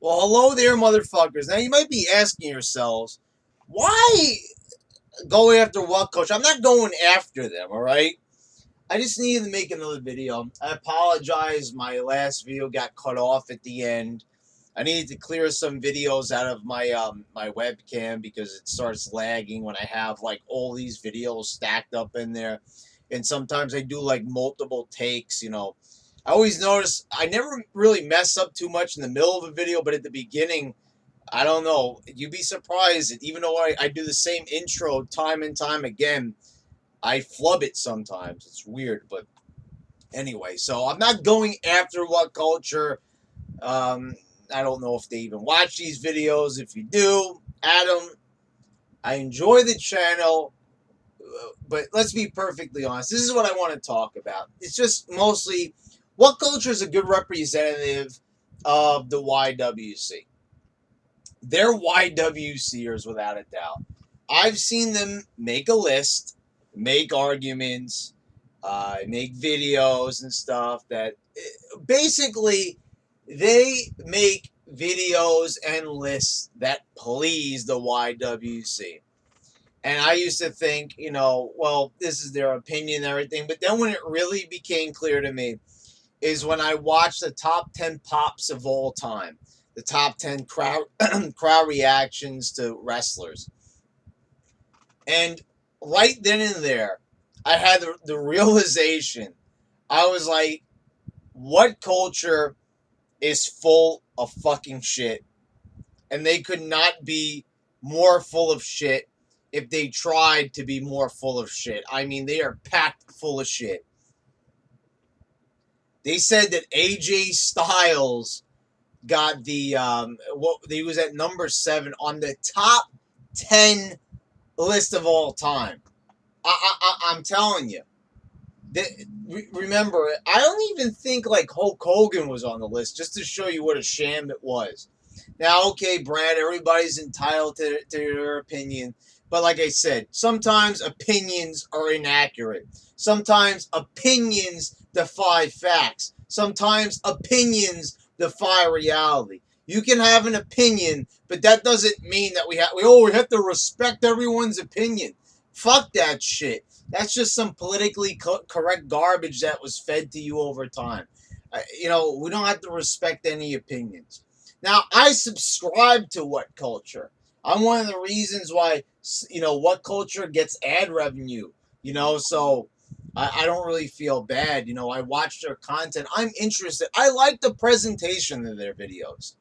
Well, hello there, motherfuckers. Now, you might be asking yourselves, why go after WhatCulture? I'm not going after them, all right? I just needed to make another video. I apologize. My last video got cut off at the end. I needed to clear some videos out of my webcam because it starts lagging when I have like all these videos stacked up in there, and sometimes I do like multiple takes. I always notice I never really mess up too much in the middle of a video, but at the beginning, I don't know. You'd be surprised that even though I do the same intro time and time again, I flub it sometimes. It's weird, but anyway. So I'm not going after WhatCulture. Um, I don't know if they even watch these videos. If you do, Adam, I enjoy the channel, but let's be perfectly honest. This is what I want to talk about. It's just mostly WhatCulture is a good representative of the YWC. They're YWCers without a doubt. I've seen them make a list, make arguments, make videos and stuff that basically they make videos and lists that please the YWC. And I used to think, well, this is their opinion and everything. But then when it really became clear to me is when I watched the top 10 pops of all time, the top 10 crowd, crowd reactions to wrestlers. And right then and there, I had the realization. I was like, WhatCulture is full of fucking shit. And they could not be more full of shit if they tried to be more full of shit. I mean, they are packed full of shit. They said that AJ Styles got he was at number 7 on the top 10 list of all time. I'm telling you. Remember, I don't even think like Hulk Hogan was on the list, just to show you what a sham it was. Now, okay, Brad, everybody's entitled to their opinion. But like I said, sometimes opinions are inaccurate. Sometimes opinions defy facts. Sometimes opinions defy reality. You can have an opinion, but that doesn't mean that we have to respect everyone's opinion. Fuck that shit. That's just some politically correct garbage that was fed to you over time. We don't have to respect any opinions. Now, I subscribe to WhatCulture. I'm one of the reasons why, WhatCulture gets ad revenue, so I don't really feel bad. I watch their content. I'm interested. I like the presentation of their videos.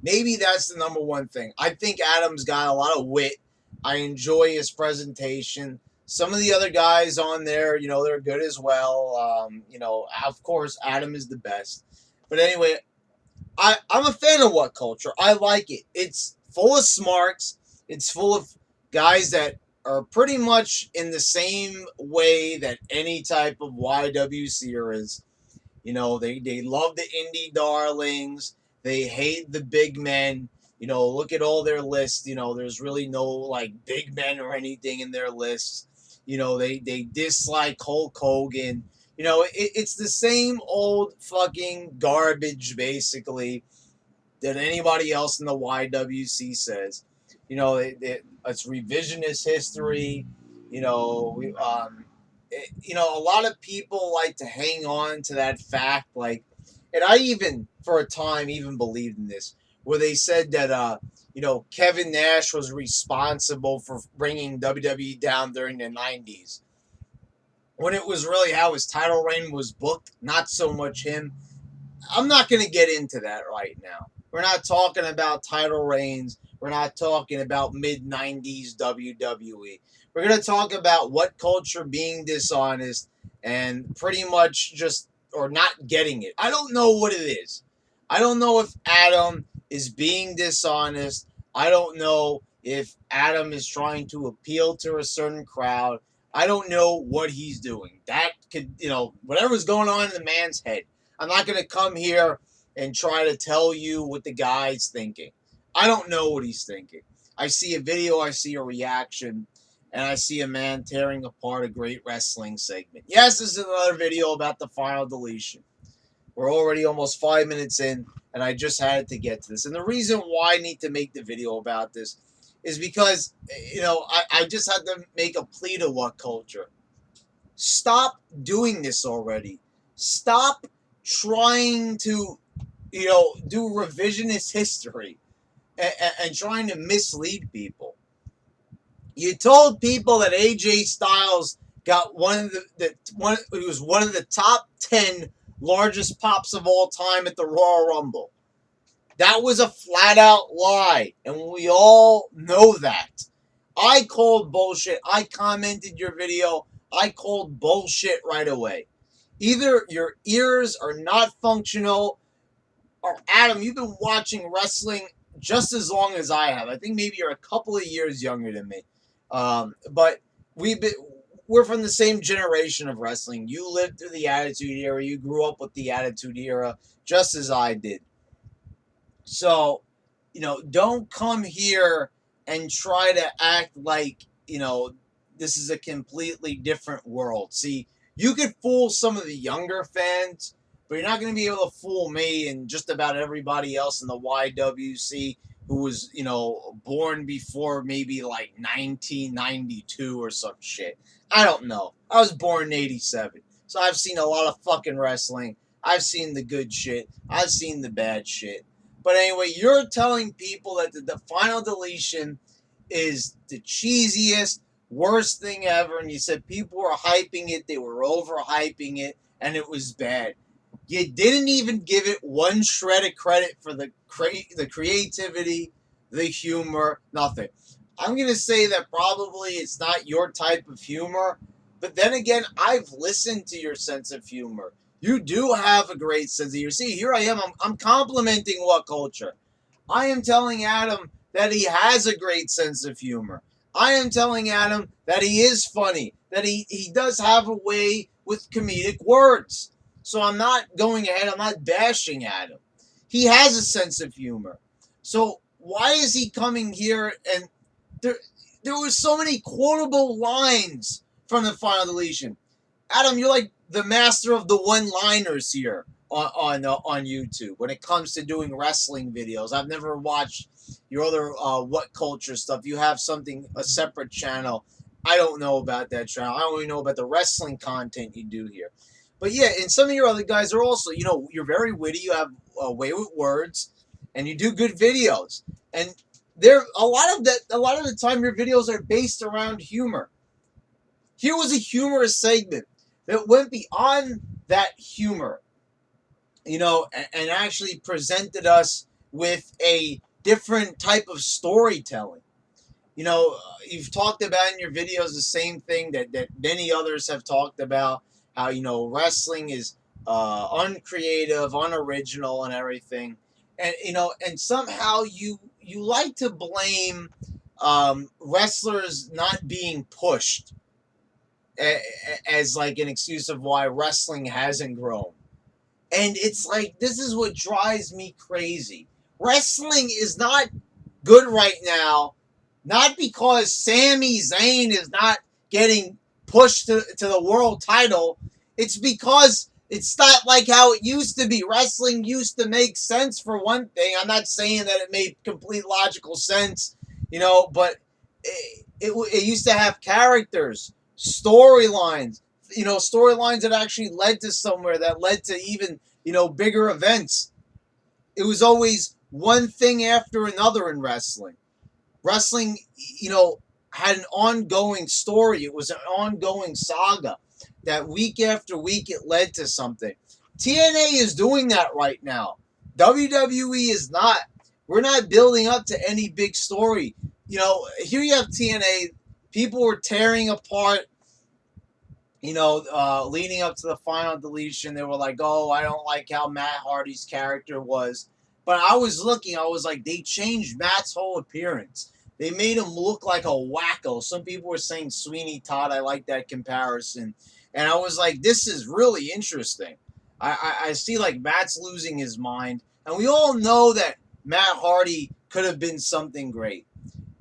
Maybe that's the number one thing. I think Adam's got a lot of wit. I enjoy his presentation. Some of the other guys on there, they're good as well. Of course, Adam is the best. But anyway, I'm a fan of WhatCulture. I like it. It's full of smarts. It's full of guys that are pretty much in the same way that any type of YWCer is. They love the indie darlings. They hate the big men. Look at all their lists. There's really no like big men or anything in their lists. They dislike Hulk Hogan. It's the same old fucking garbage, basically, that anybody else in the YWC says. It's revisionist history. A lot of people like to hang on to that fact, like, and I even, for a time, even believed in this, where they said that, Kevin Nash was responsible for bringing WWE down during the 90s when it was really how his title reign was booked, not so much him. I'm not going to get into that right now. We're not talking about title reigns. We're not talking about mid-90s WWE. We're going to talk about WhatCulture being dishonest and pretty much just, or not getting it. I don't know what it is. I don't know if Adam is being dishonest. I don't know if Adam is trying to appeal to a certain crowd. I don't know what he's doing. That could, whatever's going on in the man's head. I'm not going to come here and try to tell you what the guy's thinking. I don't know what he's thinking. I see a video, I see a reaction, and I see a man tearing apart a great wrestling segment. Yes, this is another video about the final deletion. We're already almost 5 minutes in, and I just had to get to this. And the reason why I need to make the video about this is because, I just had to make a plea to WhatCulture. Stop doing this already. Stop trying to, do revisionist history and trying to mislead people. You told people that AJ Styles got he was one of the top 10 largest pops of all time at the Royal Rumble. That was a flat out lie, and we all know that. I called bullshit. I commented your video. I called bullshit right away. Either your ears are not functional, or Adam, you've been watching wrestling just as long as I have. I think maybe you're a couple of years younger than me. But we're from the same generation of wrestling. You lived through the Attitude Era. You grew up with the Attitude Era just as I did. So, don't come here and try to act like, this is a completely different world. See, you could fool some of the younger fans, but you're not going to be able to fool me and just about everybody else in the YWC who was, born before maybe like 1992 or some shit. I don't know. I was born in 87. So I've seen a lot of fucking wrestling. I've seen the good shit. I've seen the bad shit. But anyway, you're telling people that the final deletion is the cheesiest, worst thing ever. And you said people were hyping it. They were overhyping it. And it was bad. You didn't even give it one shred of credit for the creativity, the humor, nothing. I'm going to say that probably it's not your type of humor. But then again, I've listened to your sense of humor. You do have a great sense of humor. See, here I am. I'm complimenting WhatCulture. I am telling Adam that he has a great sense of humor. I am telling Adam that he is funny, that he does have a way with comedic words. So I'm not going ahead, I'm not bashing Adam. He has a sense of humor. So why is he coming here? And there were so many quotable lines from the final deletion. Adam, you're like the master of the one-liners here on YouTube when it comes to doing wrestling videos. I've never watched your other WhatCulture stuff. You have a separate channel. I don't know about that channel. I only know about the wrestling content you do here. But yeah, and some of your other guys are also, you're very witty. You have a way with words, and you do good videos. And a lot of the time, your videos are based around humor. Here was a humorous segment that went beyond that humor, and actually presented us with a different type of storytelling. You've talked about in your videos the same thing that many others have talked about, how, wrestling is uncreative, unoriginal, and everything. And, and somehow you like to blame wrestlers not being pushed as like an excuse of why wrestling hasn't grown. And it's like, this is what drives me crazy. Wrestling is not good right now, not because Sami Zayn is not getting pushed to the world title. It's because it's not like how it used to be. Wrestling used to make sense, for one thing. I'm not saying that it made complete logical sense, but it used to have characters, storylines, storylines that actually led to somewhere, that led to even, bigger events. It was always one thing after another in wrestling. Wrestling, had an ongoing story. It was an ongoing saga that week after week it led to something. TNA is doing that right now. WWE is not. We're not building up to any big story. Here you have TNA. People were tearing apart, leading up to the final deletion. They were like, oh, I don't like how Matt Hardy's character was. But I was like, they changed Matt's whole appearance. They made him look like a wacko. Some people were saying Sweeney Todd. I like that comparison. And I was like, this is really interesting. I see like Matt's losing his mind. And we all know that Matt Hardy could have been something great.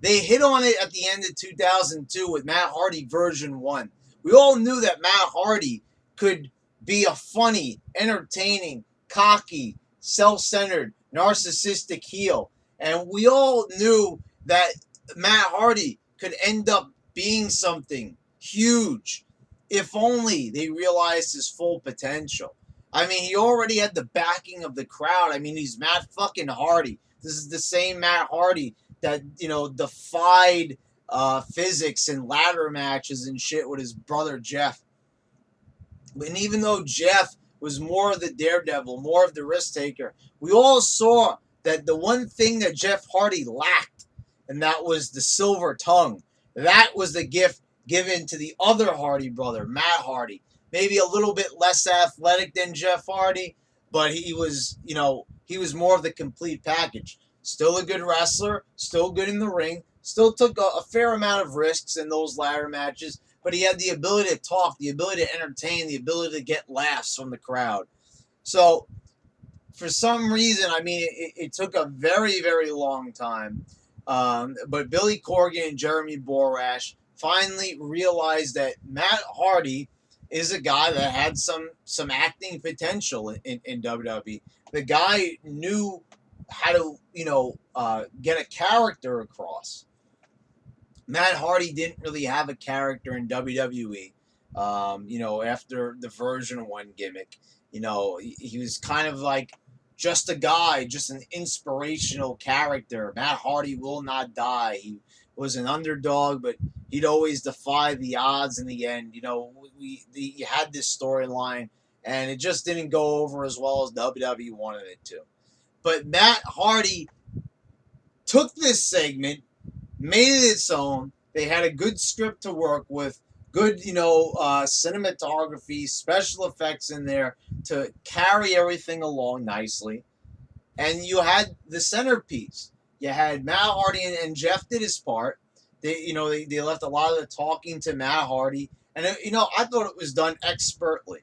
They hit on it at the end of 2002 with Matt Hardy version 1. We all knew that Matt Hardy could be a funny, entertaining, cocky, self-centered, narcissistic heel. And we all knew that Matt Hardy could end up being something huge if only they realized his full potential. I mean, he already had the backing of the crowd. I mean, he's Matt fucking Hardy. This is the same Matt Hardy that, defied physics in ladder matches and shit with his brother Jeff. And even though Jeff was more of the daredevil, more of the risk taker, we all saw that the one thing that Jeff Hardy lacked, and that was the silver tongue. That was the gift given to the other Hardy brother, Matt Hardy. Maybe a little bit less athletic than Jeff Hardy, but he was more of the complete package. Still a good wrestler, still good in the ring, still took a fair amount of risks in those ladder matches, but he had the ability to talk, the ability to entertain, the ability to get laughs from the crowd. So, for some reason, I mean, it took a very, very long time, but Billy Corgan and Jeremy Borash finally realized that Matt Hardy is a guy that had some acting potential in WWE. The guy knew how to, get a character across. Matt Hardy didn't really have a character in WWE. After the version 1 gimmick, he was kind of like just a guy, just an inspirational character. Matt Hardy will not die. He was an underdog, but he'd always defy the odds in the end. You had this storyline, and it just didn't go over as well as WWE wanted it to. But Matt Hardy took this segment, made it its own. They had a good script to work with, good, cinematography, special effects in there to carry everything along nicely. And you had the centerpiece. You had Matt Hardy, and Jeff did his part. They left a lot of the talking to Matt Hardy. And, I thought it was done expertly.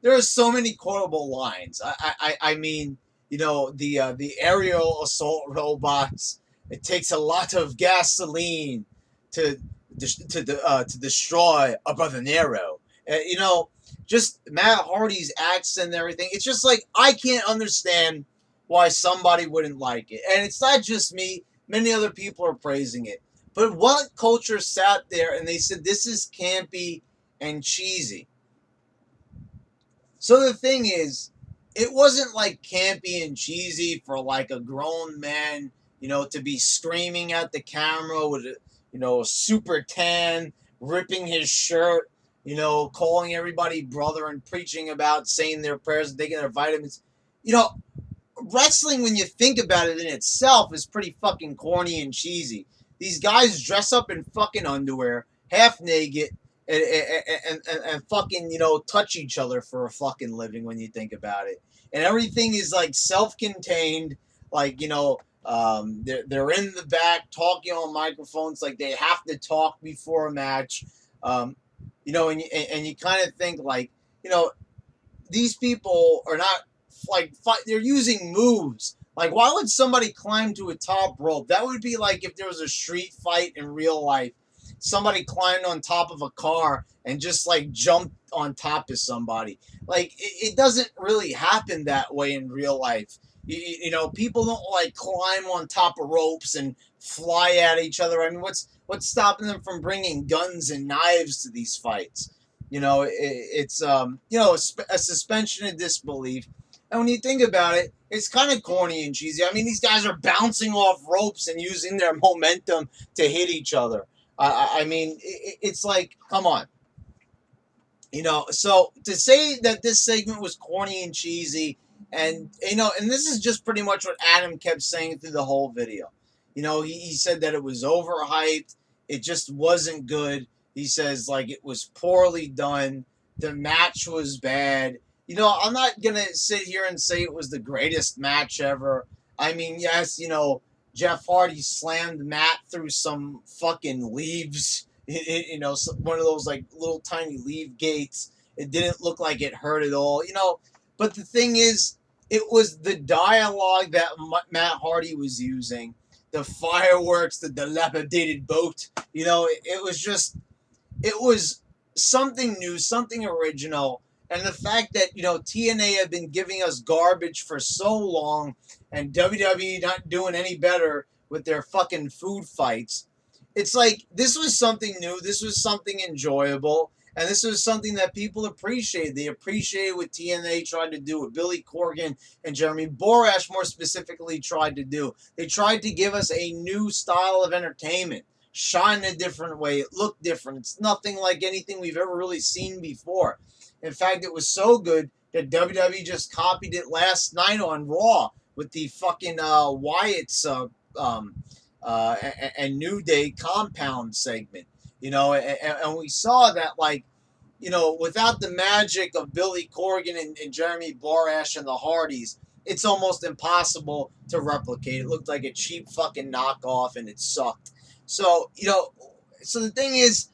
There are so many quotable lines. I mean, the aerial assault robots. It takes a lot of gasoline to destroy a brother Nero. Just Matt Hardy's accent and everything. It's just like, I can't understand why somebody wouldn't like it. And it's not just me. Many other people are praising it. But WhatCulture sat there and they said, this is campy and cheesy. So the thing is, it wasn't like campy and cheesy for like a grown man, to be screaming at the camera with a super tan, ripping his shirt, calling everybody brother and preaching about saying their prayers and taking their vitamins. Wrestling, when you think about it in itself, is pretty fucking corny and cheesy. These guys dress up in fucking underwear, half naked, and fucking, touch each other for a fucking living when you think about it. And everything is like self-contained, like, they're in the back talking on microphones, like they have to talk before a match. And you kind of think like, these people are not like, they're using moves. Like, why would somebody climb to a top rope? That would be like if there was a street fight in real life. Somebody climbed on top of a car and just like jumped on top of somebody. Like, it doesn't really happen that way in real life. People don't like climb on top of ropes and fly at each other. I mean, what's stopping them from bringing guns and knives to these fights? It's a suspension of disbelief. And when you think about it, it's kind of corny and cheesy. I mean, these guys are bouncing off ropes and using their momentum to hit each other. I mean, it's like, come on. So to say that this segment was corny and cheesy, and this is just pretty much what Adam kept saying through the whole video. He said that it was overhyped. It just wasn't good. He says, like, it was poorly done. The match was bad. I'm not going to sit here and say it was the greatest match ever. I mean, yes, Jeff Hardy slammed Matt through some fucking leaves, one of those like little tiny leaf gates. It didn't look like it hurt at all, but the thing is, it was the dialogue that Matt Hardy was using, the fireworks, the dilapidated boat, it was something new, something original. And the fact that, TNA have been giving us garbage for so long and WWE not doing any better with their fucking food fights, it's like this was something new, this was something enjoyable, and this was something that people appreciated. They appreciated what TNA tried to do, what Billy Corgan and Jeremy Borash more specifically tried to do. They tried to give us a new style of entertainment, shine a different way, it looked different. It's nothing like anything we've ever really seen before. In fact, it was so good that WWE just copied it last night on Raw with the fucking Wyatt's and New Day compound segment. And we saw that, like, without the magic of Billy Corgan and Jeremy Borash and the Hardys, it's almost impossible to replicate. It looked like a cheap fucking knockoff, and it sucked. So, so the thing is,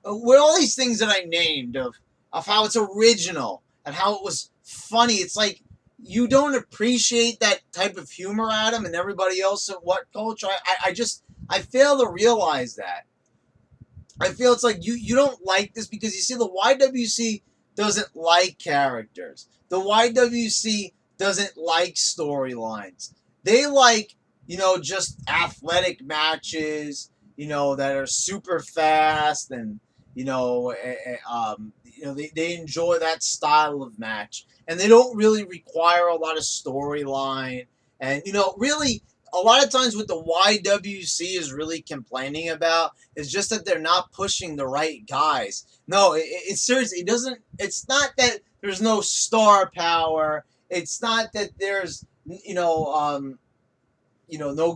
with all these things that I named of how it's original and how it was funny, it's like you don't appreciate that type of humor, Adam, and everybody else at WhatCulture. I fail to realize that. I feel it's like you don't like this because you see the YWC doesn't like characters. The YWC doesn't like storylines. They like, just athletic matches, that are super fast and, they enjoy that style of match. And they don't really require a lot of storyline. And, really, a lot of times what the YWC is really complaining about is just that they're not pushing the right guys. No, it's seriously, it's not that there's no star power. It's not that there's, no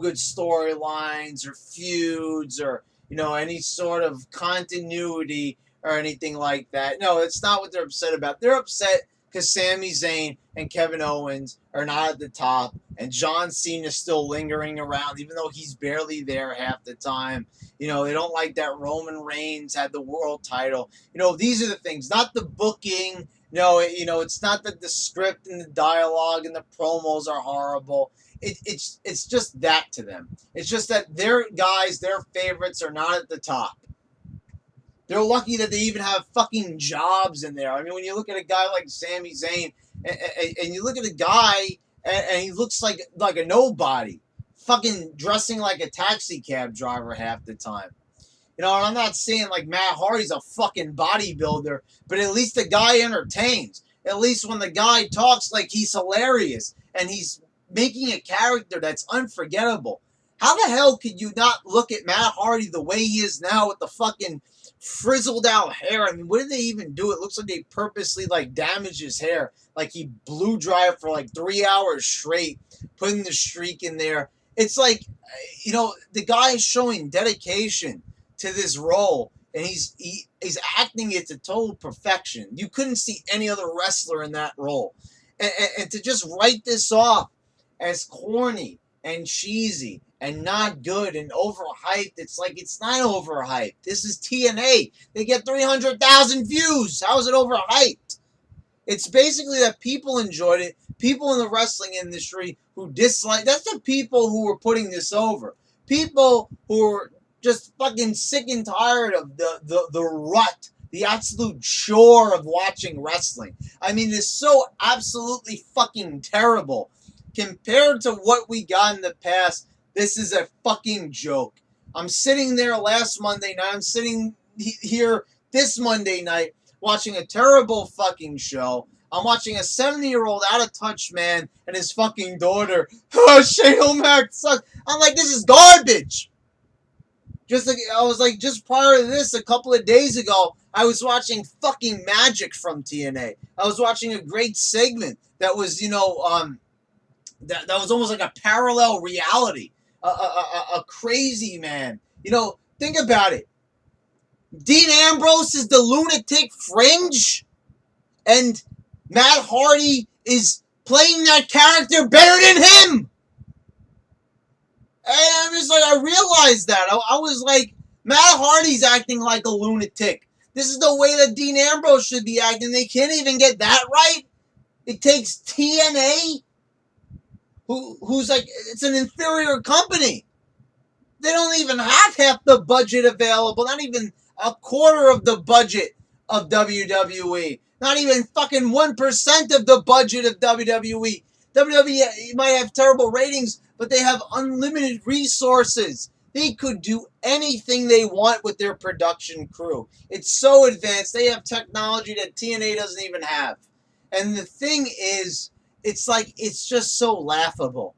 good storylines or feuds or, any sort of continuity or anything like that. No, it's not what they're upset about. They're upset because Sami Zayn and Kevin Owens are not at the top, and John Cena is still lingering around, even though he's barely there half the time. They don't like that Roman Reigns had the world title. These are the things, not the booking. No, it's not that the script and the dialogue and the promos are horrible. It's just that to them. It's just that their guys, their favorites, are not at the top. They're lucky that they even have fucking jobs in there. I mean, when you look at a guy like Sami Zayn, and you look at a guy, and he looks like a nobody, fucking dressing like a taxi cab driver half the time. And I'm not saying like Matt Hardy's a fucking bodybuilder, but at least the guy entertains. At least when the guy talks, like, he's hilarious, and he's making a character that's unforgettable. How the hell could you not look at Matt Hardy the way he is now with the fucking frizzled out hair? I mean, what did they even do? It looks like they purposely, like, damaged his hair. Like he blew dry it for like 3 hours straight, putting the streak in there. It's like, the guy is showing dedication to this role, and he's acting it to total perfection. You couldn't see any other wrestler in that role. And to just write this off as corny and cheesy and not good and overhyped, it's like, it's not overhyped. This is TNA. They get 300,000 views. How is it overhyped? It's basically that people enjoyed it. People in the wrestling industry who dislike. That's the people who were putting this over. People who were just fucking sick and tired of the rut, the absolute chore of watching wrestling. I mean, it's so absolutely fucking terrible. Compared to what we got in the past, this is a fucking joke. I'm sitting there last Monday night. I'm sitting here this Monday night watching a terrible fucking show. I'm watching a 70-year-old out-of-touch man and his fucking daughter. Oh, Shane O'Mac sucks. I'm like, this is garbage. Just prior to this, a couple of days ago, I was watching fucking Magic from TNA. I was watching a great segment that was, that was almost like a parallel reality. A crazy man. Think about it. Dean Ambrose is the lunatic fringe, and Matt Hardy is playing that character better than him. And I'm just like, I realized that. I was like, Matt Hardy's acting like a lunatic. This is the way that Dean Ambrose should be acting. They can't even get that right. It takes TNA, who's like, it's an inferior company. They don't even have half the budget available, not even a quarter of the budget of WWE. Not even fucking 1% of the budget of WWE. WWE might have terrible ratings, but they have unlimited resources. They could do anything they want with their production crew. It's so advanced. They have technology that TNA doesn't even have. And the thing is, it's like, it's just so laughable.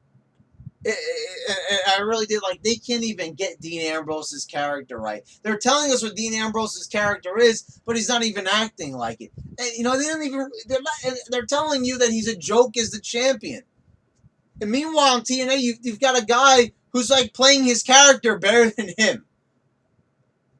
I really did, like, they can't even get Dean Ambrose's character right. They're telling us what Dean Ambrose's character is, but he's not even acting like it. And, you know, they don't even, they're telling you that he's a joke as the champion. And meanwhile, in TNA, you've got a guy who's like playing his character better than him.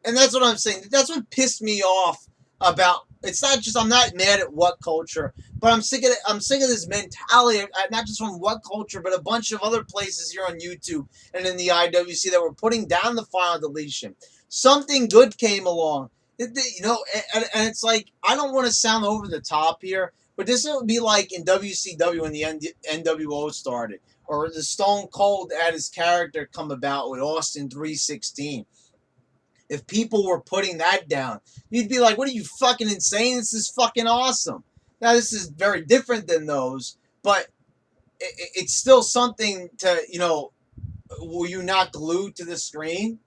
And that's what I'm saying. That's what pissed me off about. It's not just, I'm not mad at WhatCulture, but I'm sick of it. I'm sick of this mentality, not just from WhatCulture, but a bunch of other places here on YouTube and in the IWC that were putting down the Final Deletion. Something good came along, you know, and it's like, I don't want to sound over the top here, but this would be like in WCW when the NWO started, or the Stone Cold had his character come about with Austin 316. If people were putting that down, you'd be like, what are you, fucking insane? This is fucking awesome. Now, this is very different than those, but it's still something to, you know, were you not glued to the screen?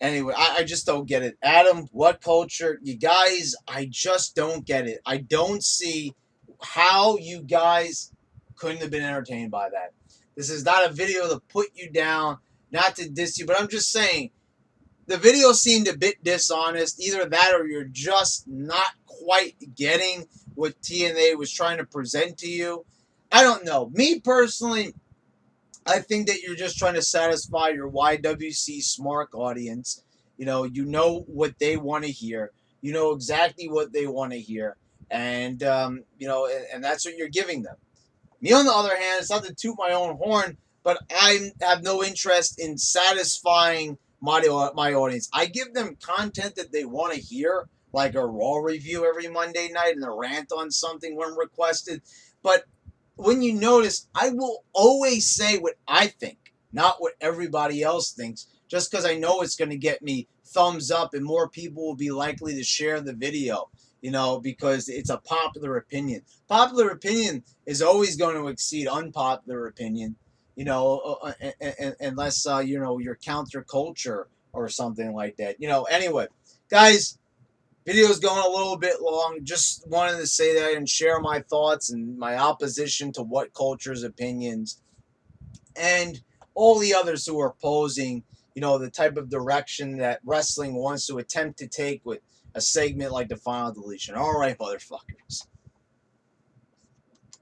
Anyway, I just don't get it. Adam, WhatCulture, you guys, I just don't get it. I don't see how you guys couldn't have been entertained by that. This is not a video to put you down, not to diss you, but I'm just saying, the video seemed a bit dishonest. Either that or you're just not quite getting what TNA was trying to present to you. I don't know. Me personally, I think that you're just trying to satisfy your YWC smart audience. You know what they want to hear. You know exactly what they want to hear. And, you know, and that's what you're giving them. Me, on the other hand, it's not to toot my own horn, but I have no interest in satisfying my audience. I give them content that they want to hear, like a Raw review every Monday night and a rant on something when requested. But when you notice, I will always say what I think, not what everybody else thinks, just because I know it's going to get me thumbs up and more people will be likely to share the video, you know, because it's a popular opinion. Popular opinion is always going to exceed unpopular opinion. You know, unless, you know, you're counterculture or something like that. You know, anyway, guys, video's going a little bit long. Just wanted to say that and share my thoughts and my opposition to WhatCulture's opinions and all the others who are opposing, you know, the type of direction that wrestling wants to attempt to take with a segment like the Final Deletion. All right, motherfuckers.